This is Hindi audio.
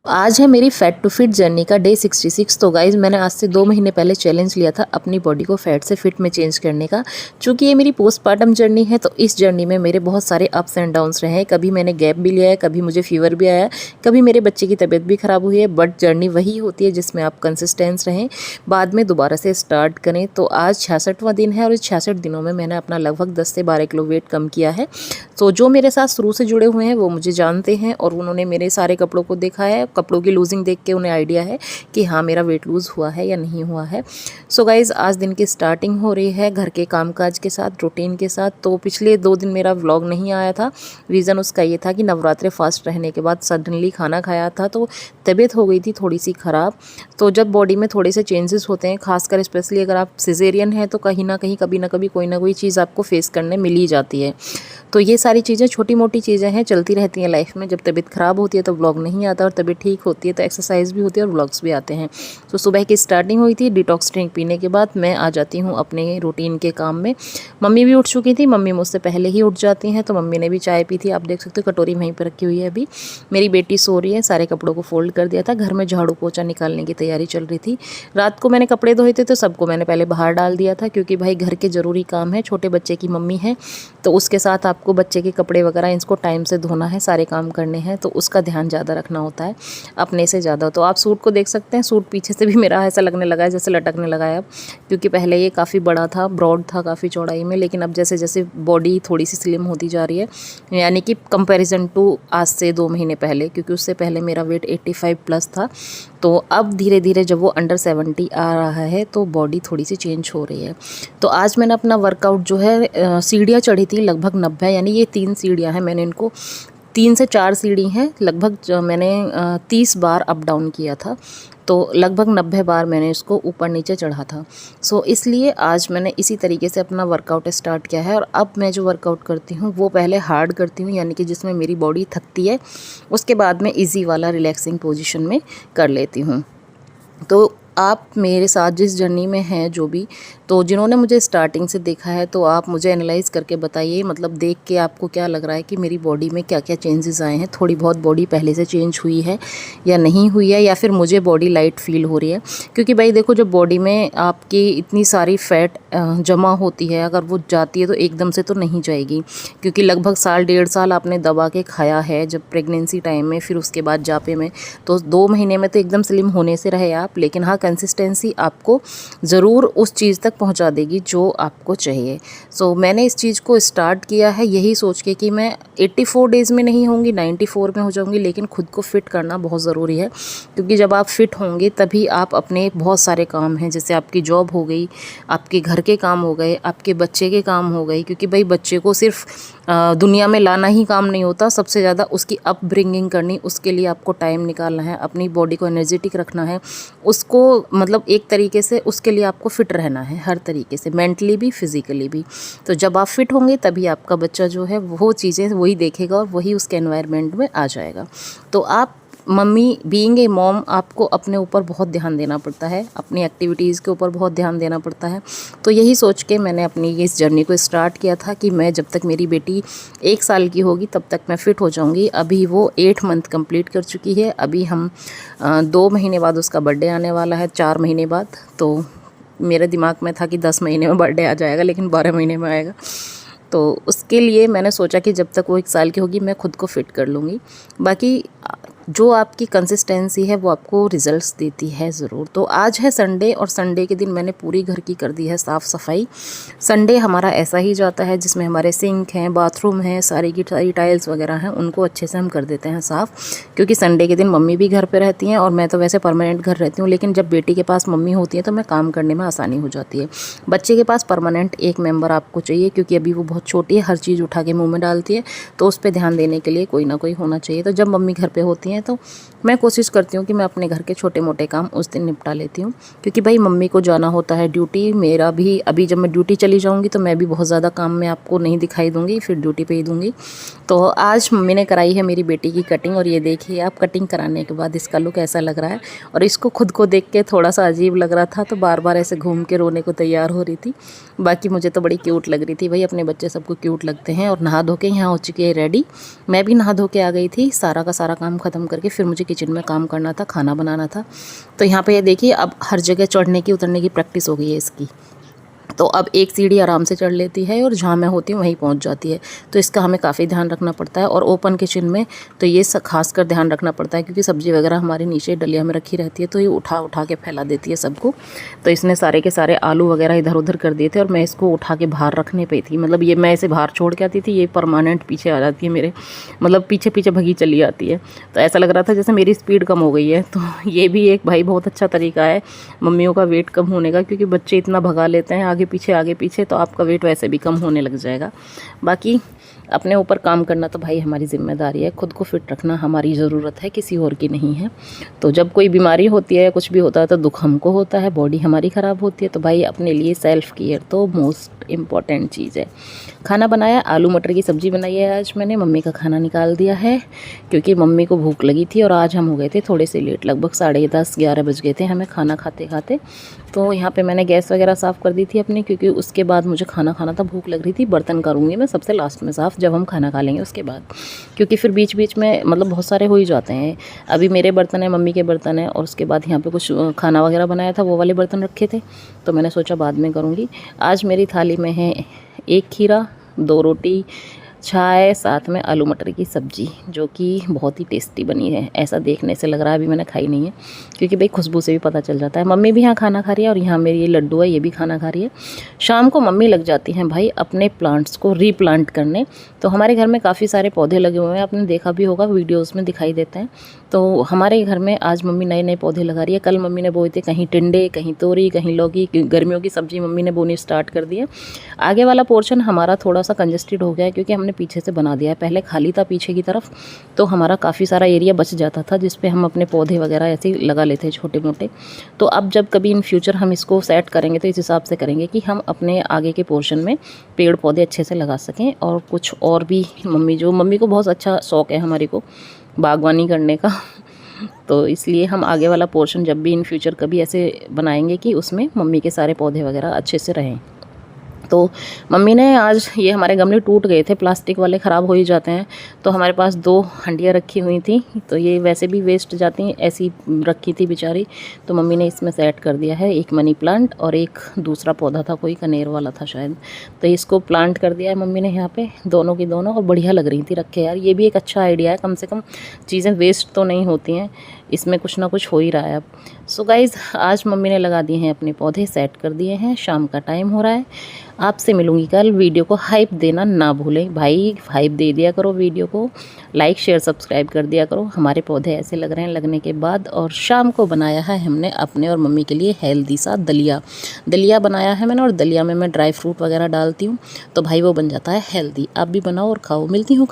आज है मेरी फैट टू फिट जर्नी का डे 66। तो गाइज़ मैंने आज से 2 महीने पहले चैलेंज लिया था अपनी बॉडी को फैट से फिट में चेंज करने का। चूँकि ये मेरी पोस्टपार्टम जर्नी है तो इस जर्नी में मेरे बहुत सारे अप्स एंड डाउन्स रहे हैं। कभी मैंने गैप भी लिया है, कभी मुझे फीवर भी आया है, कभी मेरे बच्चे की तबीयत भी ख़राब हुई है। बट जर्नी वही होती है जिसमें आप कंसिस्टेंस रहें, बाद में दोबारा से स्टार्ट करें। तो आज 66वां दिन है और इस 66 दिनों में मैंने अपना लगभग 10 से 12 किलो वेट कम किया है। तो जो मेरे साथ शुरू से जुड़े हुए हैं वो मुझे जानते हैं और उन्होंने मेरे सारे कपड़ों को देखा है, कपड़ों की लूजिंग देख के उन्हें आइडिया है कि हाँ मेरा वेट लूज़ हुआ है या नहीं हुआ है। सो गाइज़ आज दिन की स्टार्टिंग हो रही है घर के कामकाज के साथ, रूटीन के साथ। तो पिछले 2 दिन मेरा व्लॉग नहीं आया था। रीज़न उसका ये था कि नवरात्रे फास्ट रहने के बाद सडनली खाना खाया था तो तबीयत हो गई थी थोड़ी सी ख़राब। तो जब बॉडी में थोड़े से चेंजेस होते हैं, खासकर स्पेशली अगर आप सिजेरियन हैं, तो कहीं ना कहीं कभी ना कभी कोई ना कोई चीज़ आपको फेस करने मिल ही जाती है। तो ये सारी चीज़ें छोटी मोटी चीज़ें हैं, चलती रहती हैं लाइफ में। जब तबीयत ख़राब होती है तो व्लॉग नहीं आता और तबीयत ठीक होती है तो एक्सरसाइज भी होती है और व्लॉग्स भी आते हैं। तो सुबह की स्टार्टिंग हुई थी डिटॉक्स ड्रिंक पीने के बाद मैं आ जाती हूँ अपने रूटीन के काम में। मम्मी भी उठ चुकी थी, मम्मी मुझसे पहले ही उठ जाती हैं तो मम्मी ने भी चाय पी थी। आप देख सकते हो कटोरी वहीं पर रखी हुई है अभी। मेरी बेटी सो रही है, सारे कपड़ों को फोल्ड कर दिया था, घर में झाड़ू पोछा निकालने की तैयारी चल रही थी। रात को मैंने कपड़े धोए थे तो सबको मैंने पहले बाहर डाल दिया था, क्योंकि भाई घर के ज़रूरी काम है, छोटे बच्चे की मम्मी है तो उसके साथ आपको बच्चे के कपड़े वगैरह इसको टाइम से धोना है, सारे काम करने हैं, तो उसका ध्यान ज़्यादा रखना होता है अपने से ज़्यादा। तो आप सूट को देख सकते हैं, सूट पीछे से भी मेरा ऐसा लगने लगा है जैसे लटकने लगा है अब, क्योंकि पहले ये काफ़ी बड़ा था, ब्रॉड था काफ़ी चौड़ाई में, लेकिन अब जैसे जैसे बॉडी थोड़ी सी स्लिम होती जा रही है, यानी कि कंपैरिजन टू आज से 2 महीने पहले, क्योंकि उससे पहले मेरा वेट 85 प्लस था। तो अब धीरे धीरे जब वो अंडर 70 आ रहा है तो बॉडी थोड़ी सी चेंज हो रही है। तो आज मैंने अपना वर्कआउट जो है सीढ़ियाँ चढ़ी थी लगभग 90, यानी ये 3 सीढ़ियाँ हैं, मैंने इनको 3 से 4 सीढ़ी हैं, लगभग मैंने 30 बार अप डाउन किया था। तो लगभग 90 बार मैंने इसको ऊपर नीचे चढ़ा था। सो इसलिए आज मैंने इसी तरीके से अपना वर्कआउट स्टार्ट किया है। और अब मैं जो वर्कआउट करती हूँ वो पहले हार्ड करती हूँ, यानी कि जिसमें मेरी बॉडी थकती है, उसके बाद में इजी वाला रिलैक्सिंग पोजीशन में कर लेती हूँ। तो आप मेरे साथ जिस जर्नी में हैं जो भी, तो जिन्होंने मुझे स्टार्टिंग से देखा है तो आप मुझे एनालाइज़ करके बताइए, मतलब देख के आपको क्या लग रहा है कि मेरी बॉडी में क्या क्या चेंजेस आए हैं। थोड़ी बहुत बॉडी पहले से चेंज हुई है या नहीं हुई है, या फिर मुझे बॉडी लाइट फील हो रही है। क्योंकि भाई देखो, जब बॉडी में आपकी इतनी सारी फैट जमा होती है, अगर वो जाती है तो एकदम से तो नहीं जाएगी, क्योंकि लगभग साल 1.5 साल आपने दबा के खाया है जब प्रेगनेंसी टाइम में, फिर उसके बाद जापे में। तो 2 महीने में तो एकदम स्लिम होने से रहे आप, लेकिन हाँ कंसिस्टेंसी आपको ज़रूर उस चीज़ तक पहुंचा देगी जो आपको चाहिए। सो मैंने इस चीज़ को स्टार्ट किया है यही सोच के कि मैं 84 डेज़ में नहीं होंगी, 94 में हो जाऊंगी, लेकिन खुद को फिट करना बहुत ज़रूरी है। क्योंकि जब आप फिट होंगे तभी आप अपने बहुत सारे काम हैं, जैसे आपकी जॉब हो गई, आपके घर के काम हो गए, आपके बच्चे के काम हो गए। क्योंकि भाई बच्चे को सिर्फ दुनिया में लाना ही काम नहीं होता, सबसे ज़्यादा उसकी अपब्रिंगिंग करनी, उसके लिए आपको टाइम निकालना है, अपनी बॉडी को एनर्जेटिक रखना है, उसको मतलब एक तरीके से उसके लिए आपको फिट रहना है, हर तरीके से, मेंटली भी फिज़िकली भी। तो जब आप फिट होंगे तभी आपका बच्चा जो है वो चीज़ें वही देखेगा और वही उसके एनवायरनमेंट में आ जाएगा। तो आप मम्मी बीइंग ए मॉम, आपको अपने ऊपर बहुत ध्यान देना पड़ता है, अपनी एक्टिविटीज़ के ऊपर बहुत ध्यान देना पड़ता है। तो यही सोच के मैंने अपनी इस जर्नी को स्टार्ट किया था कि मैं जब तक मेरी बेटी 1 साल की होगी तब तक मैं फ़िट हो जाऊंगी। अभी वो 8 मंथ कंप्लीट कर चुकी है। अभी हम 2 महीने बाद उसका बर्थडे आने वाला है, 4 महीने बाद। तो मेरे दिमाग में था कि 10 महीने में बर्थडे आ जाएगा, लेकिन 12 महीने में आएगा। तो उसके लिए मैंने सोचा कि जब तक वो 1 साल की होगी मैं खुद को फिट कर लूँगी। बाकी जो आपकी कंसिस्टेंसी है वो आपको रिजल्ट्स देती है ज़रूर। तो आज है संडे और संडे के दिन मैंने पूरी घर की कर दी है साफ़ सफाई। संडे हमारा ऐसा ही जाता है जिसमें हमारे सिंक हैं, बाथरूम हैं, सारी की सारी टाइल्स वगैरह हैं, उनको अच्छे से हम कर देते हैं साफ़। क्योंकि संडे के दिन मम्मी भी घर पे रहती हैं और मैं तो वैसे परमानेंट घर रहती हूँ, लेकिन जब बेटी के पास मम्मी होती है तो मैं काम करने में आसानी हो जाती है। बच्चे के पास परमानेंट एक मेम्बर आपको चाहिए, क्योंकि अभी वो बहुत छोटी है, हर चीज़ उठा के मुँह में डालती है, तो उस पर ध्यान देने के लिए कोई ना कोई होना चाहिए। तो जब मम्मी घर पर होती हैं तो मैं कोशिश करती हूँ कि मैं अपने घर के छोटे मोटे काम उस दिन निपटा लेती हूँ, क्योंकि भाई मम्मी को जाना होता है ड्यूटी। मेरा भी अभी जब मैं ड्यूटी चली जाऊँगी तो मैं भी बहुत ज़्यादा काम में आपको नहीं दिखाई दूँगी, फिर ड्यूटी पे ही दूँगी। तो आज मम्मी ने कराई है मेरी बेटी की कटिंग, और ये देखिए आप, कटिंग कराने के बाद इसका लुक ऐसा लग रहा है। और इसको खुद को देख के थोड़ा सा अजीब लग रहा था, तो बार बार ऐसे घूम के रोने को तैयार हो रही थी। बाकी मुझे तो बड़ी क्यूट लग रही थी, भाई अपने बच्चे सबको क्यूट लगते हैं। और नहा धो के यहाँ हो चुकी है रेडी। मैं भी नहा धो के आ गई थी, सारा का सारा काम ख़त्म ख़त्म करके फिर मुझे किचन में काम करना था, खाना बनाना था। तो यहाँ पे ये देखिए अब हर जगह चढ़ने की उतरने की प्रैक्टिस हो गई है इसकी। तो अब एक सीढ़ी आराम से चढ़ लेती है और जहाँ मैं होती हूँ वहीं पहुँच जाती है। तो इसका हमें काफ़ी ध्यान रखना पड़ता है। और ओपन किचन में तो ये खास कर ध्यान रखना पड़ता है, क्योंकि सब्ज़ी वगैरह हमारे नीचे डलिया में रखी रहती है, तो ये उठा उठा के फैला देती है सबको। तो इसने सारे के सारे आलू वगैरह इधर उधर कर दिए थे और मैं इसको उठा के बाहर रखने पे थी। मतलब ये मैं इसे बाहर छोड़ के आती थी, ये परमानेंट पीछे आ जाती है मेरे, मतलब पीछे पीछे भगी चली आती है। तो ऐसा लग रहा था जैसे मेरी स्पीड कम हो गई है। तो ये भी एक भाई बहुत अच्छा तरीका है मम्मियों का वेट कम होने का, क्योंकि बच्चे इतना भगा लेते हैं आगे पीछे, तो आपका वेट वैसे भी कम होने लग जाएगा। बाकी अपने ऊपर काम करना तो भाई हमारी ज़िम्मेदारी है, खुद को फिट रखना हमारी ज़रूरत है, किसी और की नहीं है। तो जब कोई बीमारी होती है, कुछ भी होता है, तो दुख हमको होता है, बॉडी हमारी ख़राब होती है। तो भाई अपने लिए सेल्फ़ केयर तो मोस्ट इम्पॉर्टेंट चीज़ है। खाना बनाया, आलू मटर की सब्ज़ी बनाई है आज मैंने। मम्मी का खाना निकाल दिया है, क्योंकि मम्मी को भूख लगी थी और आज हम हो गए थे थोड़े से लेट, लगभग 10:30-11 बज गए थे हमें खाना खाते खाते। तो यहाँ पे मैंने गैस वगैरह साफ़ कर दी थी अपनी, क्योंकि उसके बाद मुझे खाना खाना था, भूख लग रही थी। बर्तन करूँगी मैं सबसे लास्ट में साफ़, जब हम खाना खा लेंगे उसके बाद, क्योंकि फिर बीच बीच में मतलब बहुत सारे हो ही जाते हैं। अभी मेरे बर्तन हैं, मम्मी के बर्तन हैं, और उसके बाद यहाँ पे कुछ खाना वगैरह बनाया था, वो वाले बर्तन रखे थे, तो मैंने सोचा बाद में करूँगी। आज मेरी थाली में है 1 खीरा, 2 रोटी, चाय, साथ में आलू मटर की सब्ज़ी, जो कि बहुत ही टेस्टी बनी है। ऐसा देखने से लग रहा है, अभी मैंने खाई नहीं है, क्योंकि भाई खुशबू से भी पता चल जाता है। मम्मी भी यहाँ खाना खा रही है और यहाँ मेरी ये लड्डू है, ये भी खाना खा रही है। शाम को मम्मी लग जाती हैं भाई अपने प्लांट्स को रीप्लांट करने। तो हमारे घर में काफ़ी सारे पौधे लगे हुए हैं, आपने देखा भी होगा, वीडियोज़ में दिखाई देते हैं। तो हमारे घर में आज मम्मी नए नए पौधे लगा रही है। कल मम्मी ने बोए थे कहीं टिंडे, कहीं तोरी, कहीं लौकी, गर्मियों की सब्ज़ी मम्मी ने बोनी स्टार्ट कर दी है। आगे वाला पोर्शन हमारा थोड़ा सा कंजस्टेड हो गया है, क्योंकि हमने पीछे से बना दिया है। पहले खाली था पीछे की तरफ, तो हमारा काफ़ी सारा एरिया बच जाता था, जिस पे हम अपने पौधे वगैरह ऐसे ही लगा लेते हैं छोटे मोटे। तो अब जब कभी इन फ्यूचर हम इसको सेट करेंगे, तो इस हिसाब से करेंगे कि हम अपने आगे के पोर्शन में पेड़ पौधे अच्छे से लगा सकें। और कुछ और भी मम्मी को बहुत अच्छा शौक़ है हमारी को बागवानी करने का। तो इसलिए हम आगे वाला पोर्शन जब भी इन फ्यूचर कभी ऐसे बनाएंगे कि उसमें मम्मी के सारे पौधे वगैरह अच्छे से रहें। तो मम्मी ने आज, ये हमारे गमले टूट गए थे, प्लास्टिक वाले ख़राब हो ही जाते हैं, तो हमारे पास 2 हंडियाँ रखी हुई थी, तो ये वैसे भी वेस्ट जाती हैं, ऐसी रखी थी बेचारी। तो मम्मी ने इसमें सेट कर दिया है, एक मनी प्लांट और एक दूसरा पौधा था, कोई कनेर वाला था शायद, तो इसको प्लांट कर दिया है मम्मी ने यहाँ पे, दोनों की दोनों, और बढ़िया लग रही थी रखे यार। ये भी एक अच्छा आइडिया है, कम से कम चीज़ें वेस्ट तो नहीं होती हैं, इसमें कुछ ना कुछ हो ही रहा है अब। सो गाइज़, आज मम्मी ने लगा दिए हैं अपने पौधे, सेट कर दिए हैं, शाम का टाइम हो रहा है। आपसे मिलूंगी कल। वीडियो को हाइप देना ना भूलें भाई, हाइप दे दिया करो वीडियो को, लाइक शेयर सब्सक्राइब कर दिया करो। हमारे पौधे ऐसे लग रहे हैं लगने के बाद। और शाम को बनाया है हमने अपने और मम्मी के लिए हेल्दी सा दलिया बनाया है मैंने, और दलिया में मैं ड्राई फ्रूट वगैरह डालती हूँ, तो भाई वो बन जाता है हेल्दी। आप भी बनाओ और खाओ। मिलती हूँ कल।